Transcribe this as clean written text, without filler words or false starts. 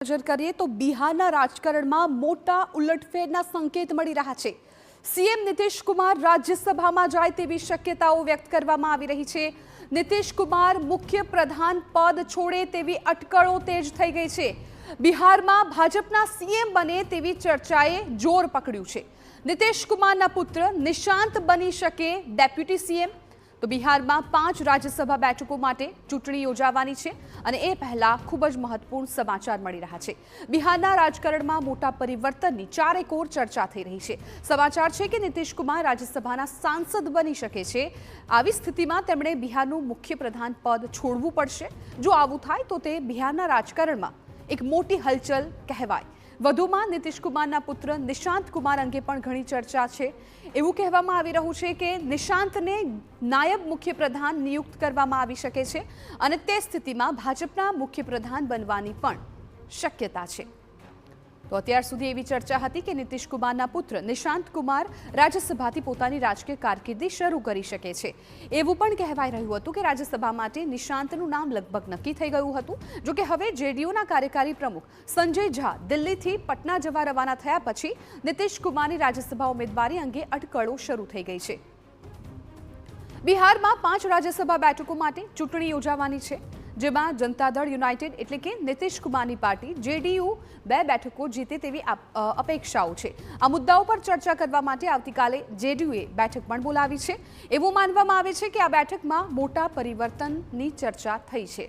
નજર કરીએ તો બિહારના રાજકારણમાં મોટા ઉલટફેરના સંકેત મળી રહ્યા છે। સીએમ નીતિશ કુમાર રાજ્યસભામાં જાય તેવી શક્યતાઓ વ્યક્ત કરવામાં આવી રહી છે। નીતિશ કુમાર મુખ્ય પ્રધાન પદ છોડે તેવી અટકળો તેજ થઈ ગઈ છે। બિહારમાં ભાજપના સીએમ બને તેવી ચર્ચાએ જોર પકડ્યું છે। નીતિશ કુમારના પુત્ર નિશાંત બની શકે ડેપ્યુટી સીએમ। તો બિહારમાં 5 રાજ્યસભા બેઠકો માટે ચૂંટણી યોજાવાની છે અને એ પહેલા ખૂબ જ મહત્વપૂર્ણ સમાચાર મળી રહ્યા છે। બિહારના રાજકારણમાં મોટા પરિવર્તનની ચારેકોર ચર્ચા થઈ રહી છે। સમાચાર છે કે નીતિશ કુમાર રાજ્યસભાના સાંસદ બની શકે છે। આવી સ્થિતિમાં તેમણે બિહારનું મુખ્ય પ્રધાન પદ છોડવું પડશે। જો આવું થાય તો તે બિહારના રાજકારણમાં એક મોટી હલચલ કહેવાય। વધુમાં નીતિશ કુમારના પુત્ર નિશાંત કુમાર અંગે પણ ઘણી ચર્ચા છે। એવું કહેવામાં આવી રહ્યું છે કે નિશાંતને નાયબ મુખ્ય પ્રધાન નિયુક્ત કરવામાં આવી શકે છે અને તે સ્થિતિમાં ભાજપના મુખ્ય પ્રધાન બનવાની પણ શક્યતા છે। તો અત્યાર સુધી એવી ચર્ચા હતી કે નીતિશ કુમારના પુત્ર નિશાંત કુમાર રાજ્યસભાથી પોતાની રાજકીય કારકિર્દી શરૂ કરી શકે છે। એવું પણ કહેવાઈ રહ્યું હતું કે રાજ્યસભા માટે નિશાંતનું નામ લગભગ નક્કી થઈ ગયું હતું। જો કે હવે જેડીયુના કાર્યકારી પ્રમુખ સંજય ઝા દિલ્હીથી પટના જવા રવાના થયા પછી નીતિશ કુમારની રાજ્યસભા ઉમેદવારી અંગે અટકળો શરૂ થઈ ગઈ છે। બિહારમાં 5 રાજ્યસભા બેઠકો માટે ચૂંટણી યોજાવાની છે, જેમાં જનતા દળ યુનાઇટેડ એટલે કે નીતિશ કુમારની પાર્ટી જેડીયુ 2 બેઠકો જીતે તેવી અપેક્ષાઓ છે। આ મુદ્દાઓ પર ચર્ચા કરવા માટે આવતીકાલે જેડીયુએ બેઠક પણ બોલાવી છે। એવું માનવામાં આવે છે કે આ બેઠકમાં મોટા પરિવર્તનની ચર્ચા થઈ છે।